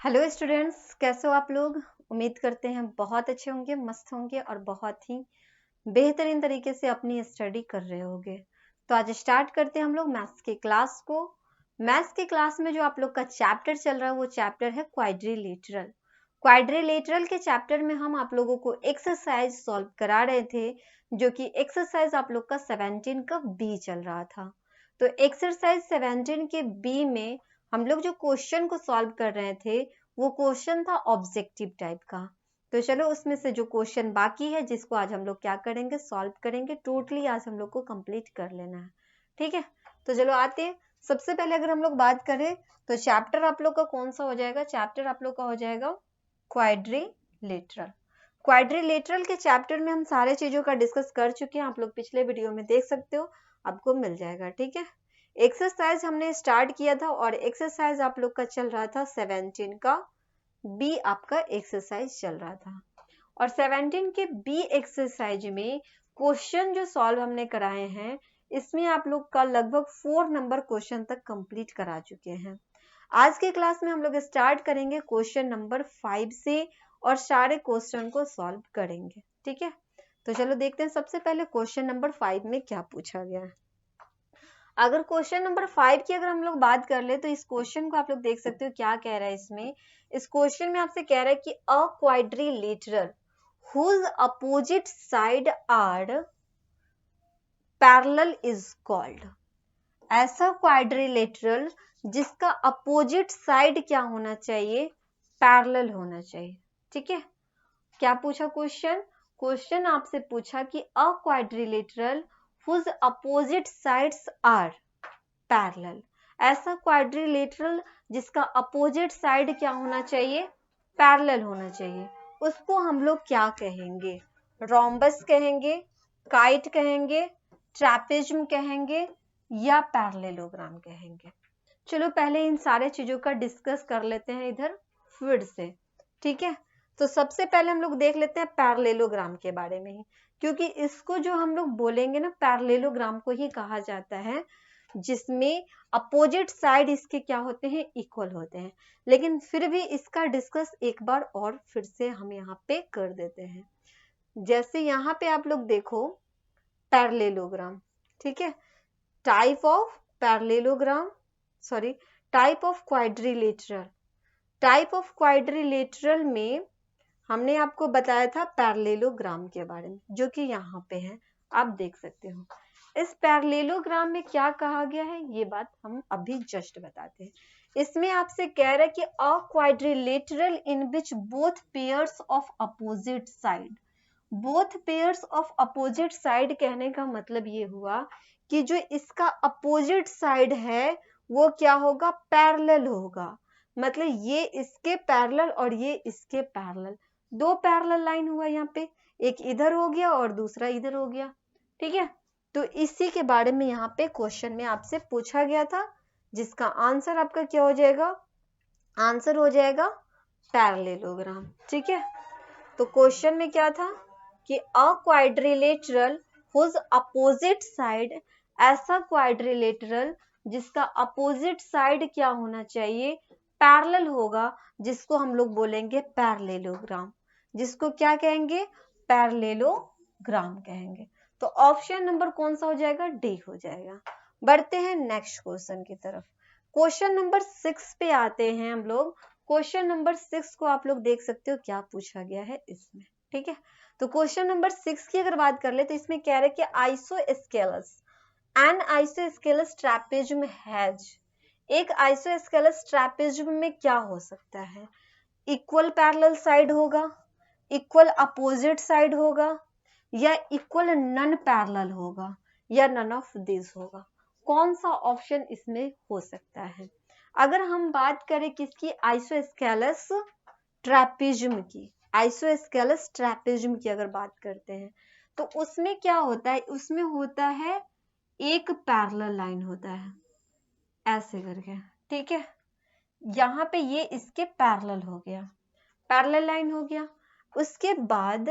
Hello students, कैसे हो आप लोग। उम्मीद करते हैं बहुत अच्छे होंगे, मस्त होंगे और बहुत ही बेहतरीन तरीके से अपनी स्टडी कर रहे होंगे। तो आज स्टार्ट करते हैं हम लोग मैथ्स की क्लास को। मैथ्स की क्लास में जो आप लोग का चैप्टर चल रहा है वो चैप्टर है क्वाड्रिलेटरल। क्वाड्रिलेटरल के चैप्टर में हम आप लोगों को एक्सरसाइज सॉल्व करा रहे थे, जो कि एक्सरसाइज आप लोग का 17 का बी चल रहा था। तो एक्सरसाइज 17 के बी में हम लोग जो क्वेश्चन को सॉल्व कर रहे थे वो क्वेश्चन था ऑब्जेक्टिव टाइप का। तो चलो उसमें से जो क्वेश्चन बाकी है जिसको आज हम लोग क्या करेंगे, सॉल्व करेंगे। टोटली आज हम लोग को कंप्लीट कर लेना है, ठीक है। तो चलो आते हैं। सबसे पहले अगर हम लोग बात करें तो चैप्टर आप लोग का कौन सा हो जाएगा, चैप्टर आप लोग का हो जाएगा क्वाड्रिलेटरल। क्वाड्रिलेटरल के चैप्टर में हम सारे चीजों का डिस्कस कर चुके हैं, आप लोग पिछले वीडियो में देख सकते हो, आपको मिल जाएगा, ठीक है। एक्सरसाइज हमने स्टार्ट किया था और एक्सरसाइज आप लोग का चल रहा था 17 का बी, आपका एक्सरसाइज चल रहा था। और 17 के बी एक्सरसाइज में क्वेश्चन जो सॉल्व हमने कराए हैं इसमें आप लोग का लगभग 4 नंबर क्वेश्चन तक कंप्लीट करा चुके हैं। आज के क्लास में हम लोग स्टार्ट करेंगे क्वेश्चन नंबर 5 से और सारे क्वेश्चन को सॉल्व करेंगे, ठीक है। तो चलो देखते हैं सबसे पहले क्वेश्चन नंबर 5 में क्या पूछा गया है। अगर क्वेश्चन नंबर 5 की अगर हम लोग बात कर ले तो इस क्वेश्चन को आप लोग देख सकते हो क्या कह रहा है इसमें। इस क्वेश्चन में आपसे कह रहा है कि a quadrilateral whose opposite side are parallel is called। ऐसा क्वाड्रिलेटरल जिसका अपोजिट साइड क्या होना चाहिए, पैरेलल होना चाहिए, ठीक है। क्या पूछा क्वेश्चन, क्वेश्चन आपसे पूछा कि a quadrilateral whose opposite sides are parallel, ऐसा क्वाड्रिलेटरल जिसका अपोजिट साइड क्या होना चाहिए, पैरेलल होना चाहिए, उसको हम लोग क्या कहेंगे, रोम्बस कहेंगे, काइट कहेंगे, ट्रैपेजियम कहेंगे या पैरेललोग्राम कहेंगे। चलो पहले इन सारे चीजों का डिस्कस कर लेते हैं इधर फिर से, ठीक है। तो सबसे पहले हम लोग देख लेते हैं पैरेललोग्राम के बारे में ही, क्योंकि इसको जो हम लोग बोलेंगे ना पैरेललोग्राम को ही कहा जाता है जिसमें अपोजिट साइड इसके क्या होते हैं, इक्वल होते हैं। लेकिन फिर भी इसका डिस्कस एक बार और फिर से हम यहाँ पे कर देते हैं। जैसे यहाँ पे आप लोग देखो पैरेललोग्राम, ठीक है, type of parallelogram, sorry type of quadrilateral. Type of quadrilateral में हमने आपको बताया था पैरेललोग्राम के बारे में, जो कि यहाँ पे है, आप देख सकते हो। इस पैरेललोग्राम में क्या कहा गया है ये बात हम अभी जस्ट बताते हैं। इसमें आपसे कह रहा है कि a quadrilateral in which both pairs of opposite side. Both pairs of opposite side कहने का मतलब ये हुआ कि जो इसका अपोजिट साइड है वो क्या होगा, पैरेलल होगा। मतलब ये इसके पैरेलल और ये इसके पैरेलल, दो पैरेलल लाइन हुआ यहाँ पे, एक इधर हो गया और दूसरा इधर हो गया, ठीक है। तो इसी के बारे में यहाँ पे क्वेश्चन में आपसे पूछा गया था, जिसका आंसर आपका क्या हो जाएगा, आंसर हो जाएगा पैरेललोग्राम, ठीक है। तो क्वेश्चन में क्या था कि a quadrilateral whose opposite side, ऐसा क्वाड्रिलेटरल जिसका अपोजिट साइड क्या होना चाहिए, पैरेलल होगा, जिसको हम लोग बोलेंगे पैरेललोग्राम, जिसको क्या कहेंगे, पैरेललोग्राम कहेंगे। तो ऑप्शन नंबर कौन सा हो जाएगा, डी हो जाएगा। बढ़ते हैं नेक्स्ट क्वेश्चन की तरफ। क्वेश्चन नंबर 6 पे आते हैं हम लोग। क्वेश्चन नंबर 6 को आप लोग देख सकते हो क्या पूछा गया है इसमें, ठीक है। तो क्वेश्चन नंबर 6 की अगर बात कर ले तो इसमें कह रहे हैं कि isosceles an isosceles trapezium has. एक आइसोस्केलस ट्रैपेजियम में क्या हो सकता है, इक्वल पैरेलल साइड होगा, इक्वल अपोजिट साइड होगा, या इक्वल नन पैरेलल होगा, या नन ऑफ दिस होगा। कौन सा ऑप्शन इसमें हो सकता है। अगर हम बात करें किसकी, आइसोस्केलस ट्रैपेजियम की, आइसोस्केलस ट्रैपेजियम की अगर बात करते हैं तो उसमें क्या होता है, उसमें होता है एक पैरेलल लाइन होता है ऐसे करके, ठीक है। यहाँ पे ये इसके पैरेलल हो गया, पैरेलल लाइन हो गया। उसके बाद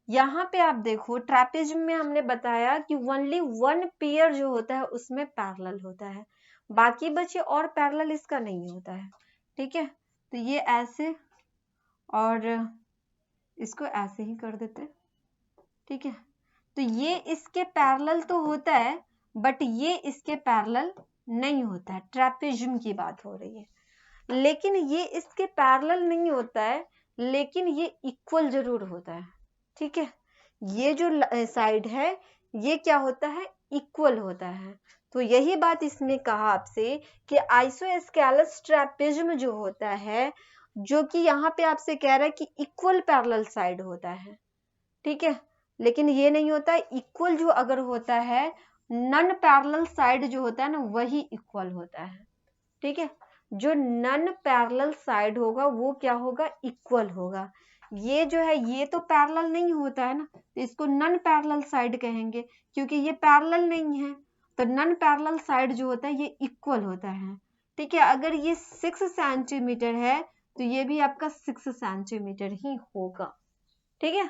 यहाँ पे आप देखो ट्रैपेजियम में हमने बताया कि ओनली वन पेयर जो होता है उसमें पैरेलल होता है, बाकी बचे और पैरेलल इसका नहीं होता है, ठीक है। तो ये ऐसे और इसको ऐसे ही कर देते हैं, ठीक है। तो ये इसके पैरेलल तो होता है, बट ये इसके पैरेलल नहीं होता है, ट्रेपेजियम की बात हो रही है। लेकिन ये इसके पैरेलल नहीं होता है, लेकिन ये इक्वल जरूर होता है, ठीक है। ये जो साइड है ये क्या होता है, इक्वल होता है। तो यही बात इसमें कहा आपसे कि आइसोस्केलस ट्रेपेजियम जो होता है, जो कि यहाँ पे आपसे कह रहा है कि इक्वल पैरेलल साइड होता है, ठीक है। लेकिन ये नहीं होता है, इक्वल जो अगर होता है, नॉन पैरेलल साइड जो होता है ना, वही इक्वल होता है, ठीक है। जो नॉन पैरेलल साइड होगा वो क्या होगा, इक्वल होगा। ये जो है ये तो पैरेलल नहीं होता है ना, तो इसको नॉन पैरेलल साइड कहेंगे, क्योंकि ये पैरेलल नहीं है। तो नॉन पैरेलल साइड जो होता है ये इक्वल होता है, ठीक है। अगर ये 6 सेंटीमीटर है तो ये भी आपका 6 सेंटीमीटर ही होगा, ठीक है।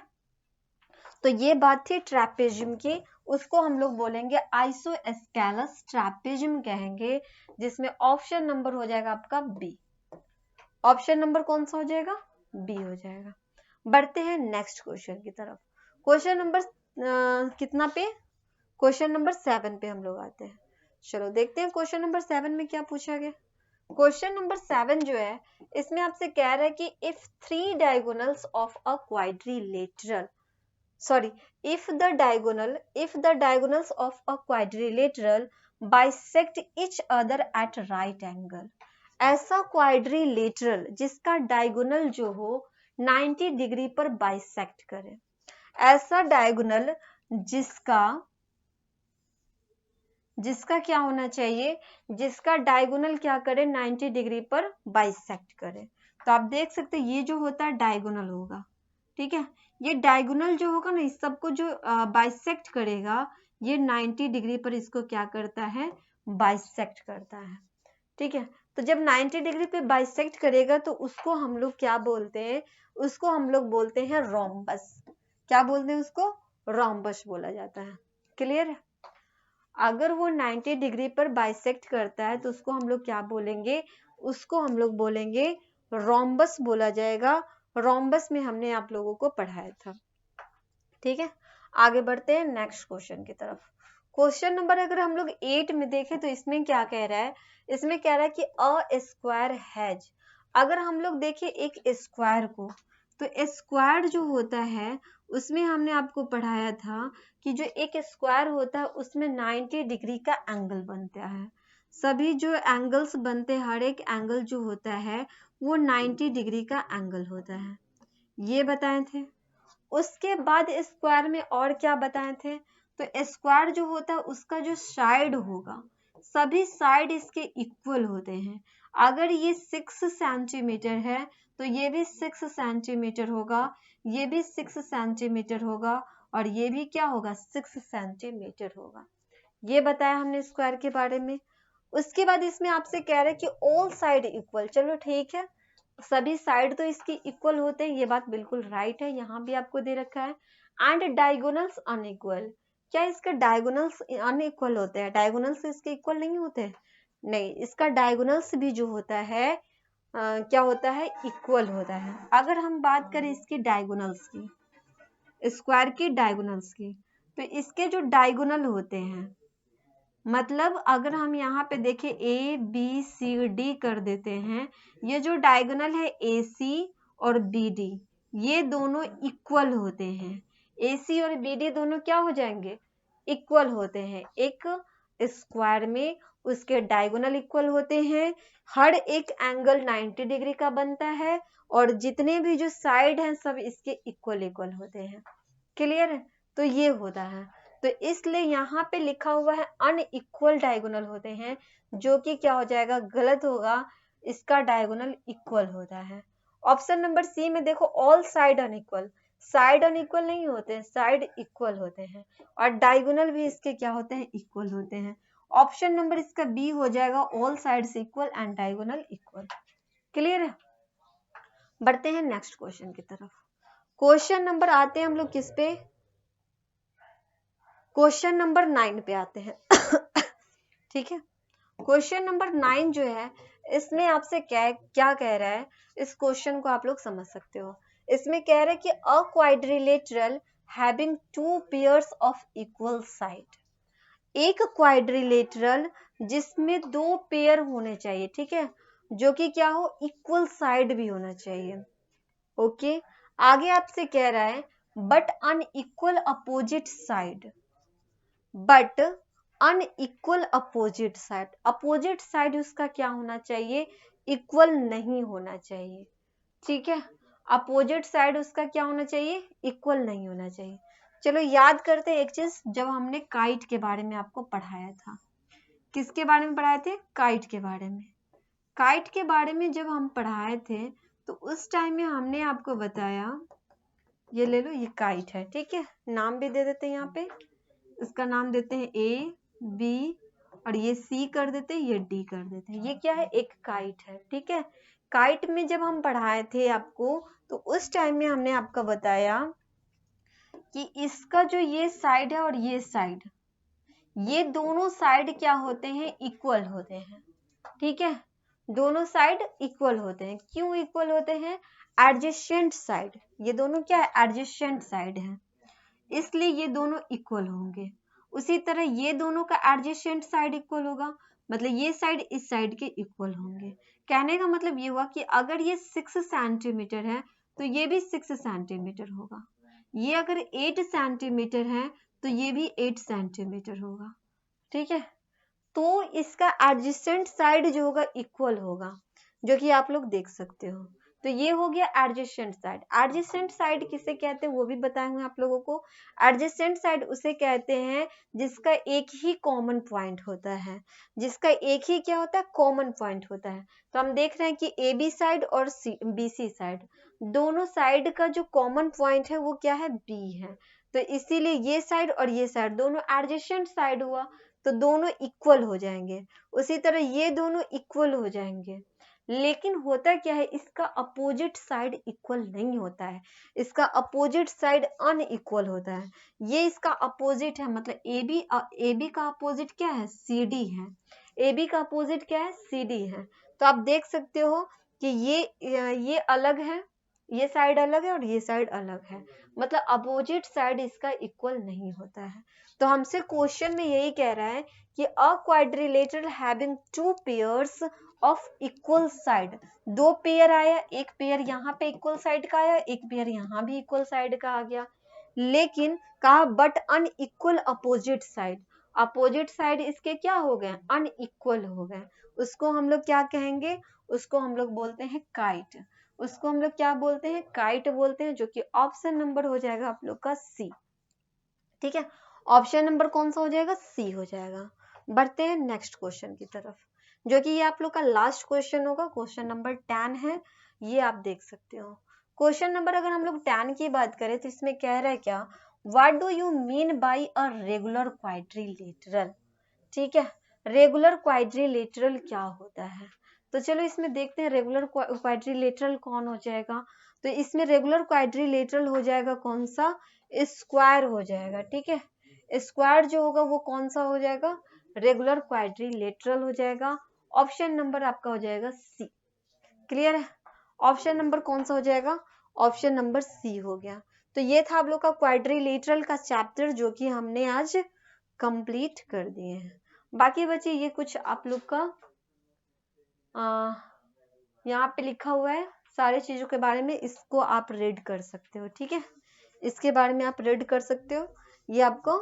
तो ये बात थी ट्रेपेजियम की, उसको हम लोग बोलेंगे आइसोस्केलस ट्रेपेजियम कहेंगे, जिसमें ऑप्शन नंबर हो जाएगा आपका बी। ऑप्शन नंबर कौन सा हो जाएगा, बी हो जाएगा। बढ़ते हैं नेक्स्ट क्वेश्चन की तरफ। क्वेश्चन नंबर कितना पे, क्वेश्चन नंबर 7 पे हम लोग आते हैं। चलो देखते हैं क्वेश्चन नंबर 7 में क्या पूछा गया। क्वेश्चन नंबर 7 जो है, इसमें आपसे कह रहा है कि if 3 diagonals of a quadrilateral, sorry, if the diagonals of a quadrilateral bisect each other at right angle, ऐसा क्वाड्रिलेटरल जिसका डायगोनल जो हो 90 डिग्री पर बाइसेक्ट करे, ऐसा डायगोनल जिसका क्या होना चाहिए, जिसका डायगोनल क्या करे, 90 डिग्री पर बाइसेक्ट करे। तो आप देख सकते हैं ये जो होता है डायगोनल होगा, ठीक है। ये डायगोनल जो होगा ना, इस सबको जो बाइसेक्ट करेगा, ये 90 डिग्री पर इसको क्या करता है, बाइसेक्ट करता है, ठीक है। तो जब 90 डिग्री पे बाइसेक्ट करेगा तो उसको हम लोग क्या बोलते हैं, उसको हम लोग बोलते हैं रोम्बस। क्या बोलते हैं उसको, रोम्बस बोला जाता है। क्लियर है। अगर वो 90 डिग्री पर बाइसेक्ट करता है तो उसको हम लोग क्या बोलेंगे, उसको हम लोग बोलेंगे रोम्बस बोला जाएगा। रोम्बस में हमने आप लोगों को पढ़ाया था, ठीक है। आगे बढ़ते हैं नेक्स्ट क्वेश्चन की तरफ। क्वेश्चन नंबर अगर हम लोग 8 में देखें तो इसमें क्या कह रहा है, इसमें कह रहा है कि अ स्क्वायर हैज, अगर हम लोग देखें एक स्क्वायर को, तो स्क्वायर जो होता है उसमें हमने आपको पढ़ाया था कि जो एक स्क्वायर होता है उसमें 90 डिग्री का एंगल बनता है। सभी जो एंगल्स बनते हैं, हर एक एंगल जो होता है वो 90 डिग्री का एंगल होता है, ये बताए थे। उसके बाद स्क्वायर में और क्या बताए थे, तो स्क्वायर जो होता है उसका जो साइड होगा, सभी साइड इसके इक्वल होते हैं। अगर ये 6 सेंटीमीटर है तो ये भी 6 सेंटीमीटर होगा, ये भी 6 सेंटीमीटर होगा, और ये भी क्या होगा, 6 सेंटीमीटर होगा। ये बताया हमने स्क्वायर के बारे में। उसके बाद इसमें आपसे कह रहे हैं कि ऑल साइड इक्वल, चलो ठीक है, सभी साइड तो इसकी इक्वल होते हैं, ये बात बिल्कुल राइट है, यहाँ भी आपको दे रखा है। एंड डायगोनल्स अनइक्वल, क्या इसके डायगोनल्स अनइक्वल होते हैं, डायगोनल्स इसके इक्वल नहीं होते, नहीं, इसका डायगोनल्स भी जो होता है क्या होता है, इक्वल होता है। अगर हम बात करें इसकी डायगोनल्स की, स्क्वायर की डायगोनल्स की, तो इसके जो डायगोनल होते हैं, मतलब अगर हम यहाँ पे देखें ए बी सी डी कर देते हैं, ये जो डायगोनल है ए सी और बी डी, ये दोनों इक्वल होते हैं। ए सी और बी डी दोनों क्या हो जाएंगे, इक्वल होते हैं। एक स्क्वायर में उसके डायगोनल इक्वल होते हैं, हर एक एंगल 90 डिग्री का बनता है, और जितने भी जो साइड हैं सब इसके इक्वल इक्वल होते हैं। क्लियर है। तो ये होता है, तो इसलिए यहाँ पे लिखा हुआ है अनइक्वल डायगोनल होते हैं, जो कि क्या हो जाएगा, गलत होगा, इसका डायगोनल इक्वल होता है। ऑप्शन नंबर सी में देखो, all side unequal, side unequal नहीं होते, साइड इक्वल होते हैं, और डायगोनल भी इसके क्या होते हैं, इक्वल होते हैं। ऑप्शन नंबर इसका बी हो जाएगा, all sides equal and diagonal equal. Clear है। बढ़ते हैं नेक्स्ट क्वेश्चन की तरफ। क्वेश्चन नंबर आते हैं हम लोग किस पे, क्वेश्चन नंबर 9 पे आते हैं ठीक है। क्वेश्चन नंबर 9 जो है इसमें आपसे क्या कह रहा है, इस क्वेश्चन को आप लोग समझ सकते हो। इसमें कह रहा है कि a quadrilateral having two pairs of equal side, एक क्वाड्रिलेटरल जिसमें दो पेयर होने चाहिए, ठीक है, जो कि क्या हो, इक्वल साइड भी होना चाहिए। ओके, आगे आपसे कह रहा है but unequal opposite side, but unequal opposite side, opposite side उसका क्या होना चाहिए, इक्वल नहीं होना चाहिए, ठीक है, अपोजिट साइड उसका क्या होना चाहिए, इक्वल नहीं होना चाहिए। चलो याद करते हैं एक चीज, जब हमने काइट के बारे में आपको पढ़ाया था, किसके बारे में पढ़ाए थे, काइट के बारे में। काइट के बारे में जब हम पढ़ाए थे तो उस टाइम में हमने आपको बताया, ये ले लो, ये काइट है, ठीक है, नाम भी दे देते हैं यहाँ पे, इसका नाम देते हैं ए बी, और ये सी कर देते हैं, ये डी कर देते हैं, ये क्या है, एक काइट है, ठीक है। काइट में जब हम पढ़ाए थे आपको तो उस टाइम में हमने आपको बताया कि इसका जो ये साइड है और ये साइड, ये दोनों साइड क्या होते हैं, इक्वल होते हैं, ठीक है, दोनों साइड इक्वल होते हैं। क्यों इक्वल होते हैं, एडजेसेंट साइड, ये दोनों क्या है, एडजेसेंट साइड है, इसलिए ये दोनों इक्वल होंगे। उसी तरह ये दोनों का एडजेसेंट साइड इक्वल होगा, मतलब ये साइड इस साइड के इक्वल होंगे। कहने का मतलब ये हुआ कि अगर ये 6 सेंटीमीटर है तो ये भी 6 सेंटीमीटर होगा, ये अगर 8 सेंटीमीटर है तो ये भी 8 सेंटीमीटर होगा, ठीक है। तो इसका एडजेसेंट साइड जो होगा इक्वल होगा, जो कि आप लोग देख सकते हो। तो ये हो गया एडजेसेंट साइड। एडजेसेंट साइड किसे कहते हैं वो भी बताए हुए आप लोगों को। एडजेसेंट साइड उसे कहते हैं जिसका एक ही कॉमन पॉइंट होता है, जिसका एक ही क्या होता है, कॉमन पॉइंट होता है। तो हम देख रहे हैं कि ए बी साइड और बी सी साइड, दोनों साइड का जो कॉमन पॉइंट है वो क्या है, बी है। तो इसीलिए ये साइड और ये साइड दोनों एडजेसेंट साइड हुआ, तो दोनों इक्वल हो जाएंगे। उसी तरह ये दोनों इक्वल हो जाएंगे, लेकिन होता क्या है, इसका अपोजिट साइड इक्वल नहीं होता है, इसका अपोजिट साइड अनइक्वल होता है। ये इसका अपोजिट है, मतलब ए बी का अपोजिट क्या है, सी डी है, ए बी का अपोजिट क्या है, सी डी है। तो आप देख सकते हो कि ये अलग है, ये साइड अलग है और ये साइड अलग है, मतलब अपोजिट साइड इसका इक्वल नहीं होता है। तो हमसे क्वेश्चन में यही कह रहा है कि a quadrilateral having two pairs of equal side, दो पेयर आया, एक पेयर यहाँ पे इक्वल साइड का आया, एक पेयर यहाँ भी इक्वल साइड का आ गया, लेकिन कहा but unequal opposite side, opposite side इसके क्या हो गए, अनइक्वल हो गए। उसको हम लोग क्या कहेंगे, उसको हम लोग बोलते हैं काइट, उसको हम लोग क्या बोलते हैं, काइट बोलते हैं, जो कि ऑप्शन नंबर हो जाएगा आप लोग का सी, ठीक है। ऑप्शन नंबर कौन सा हो जाएगा, सी हो जाएगा। बढ़ते हैं नेक्स्ट क्वेश्चन की तरफ, जो कि ये आप लोग का लास्ट क्वेश्चन होगा, क्वेश्चन नंबर 10 है, ये आप देख सकते हो। क्वेश्चन नंबर अगर हम लोग 10 की बात करें तो इसमें कह रहा है क्या, what do you mean by a regular quadrilateral, ठीक है, रेगुलर क्वाड्रिलेटरल क्या होता है। तो चलो इसमें देखते हैं रेगुलर क्वाड्रिलेटरल कौन हो जाएगा। तो इसमें रेगुलर क्वाड्रिलेटरल हो जाएगा कौन सा, स्क्वायर हो जाएगा, ठीक है, स्क्वायर जो होगा वो कौन सा हो जाएगा, रेगुलर क्वाड्रिलेटरल हो जाएगा। ऑप्शन नंबर आपका हो जाएगा सी, क्लियर है। ऑप्शन नंबर कौन सा हो जाएगा, ऑप्शन नंबर सी हो गया। तो ये था आप लोग का क्वाड्रिलेटरल का चैप्टर, जो कि हमने आज कंप्लीट कर दिए हैं। बाकी बचे ये कुछ आप लोग का यहाँ पे लिखा हुआ है सारे चीजों के बारे में, इसको आप रीड कर सकते हो, ठीक है, इसके बारे में आप रीड कर सकते हो। ये आपको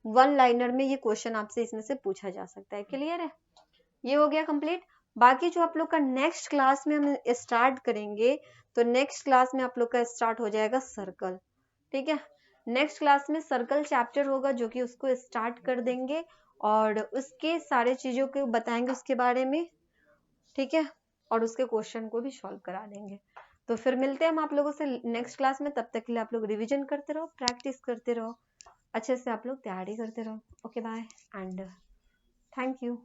वन लाइनर में ये क्वेश्चन आपसे इसमें से पूछा जा सकता है, क्लियर है। ये हो गया कंप्लीट। बाकी जो आप लोग का नेक्स्ट क्लास में हम स्टार्ट करेंगे, तो नेक्स्ट क्लास में आप लोग का स्टार्ट हो जाएगा सर्कल, ठीक है, नेक्स्ट क्लास में सर्कल चैप्टर होगा, जो कि उसको स्टार्ट कर देंगे और उसके सारे चीजों को बताएंगे उसके बारे में, ठीक है, और उसके क्वेश्चन को भी सॉल्व करा देंगे। तो फिर मिलते हैं हम आप लोगों से नेक्स्ट क्लास में, तब तक के लिए आप लोग रिवीजन करते रहो, प्रैक्टिस करते रहो, अच्छे से आप लोग तैयारी करते रहो। Okay bye and thank you.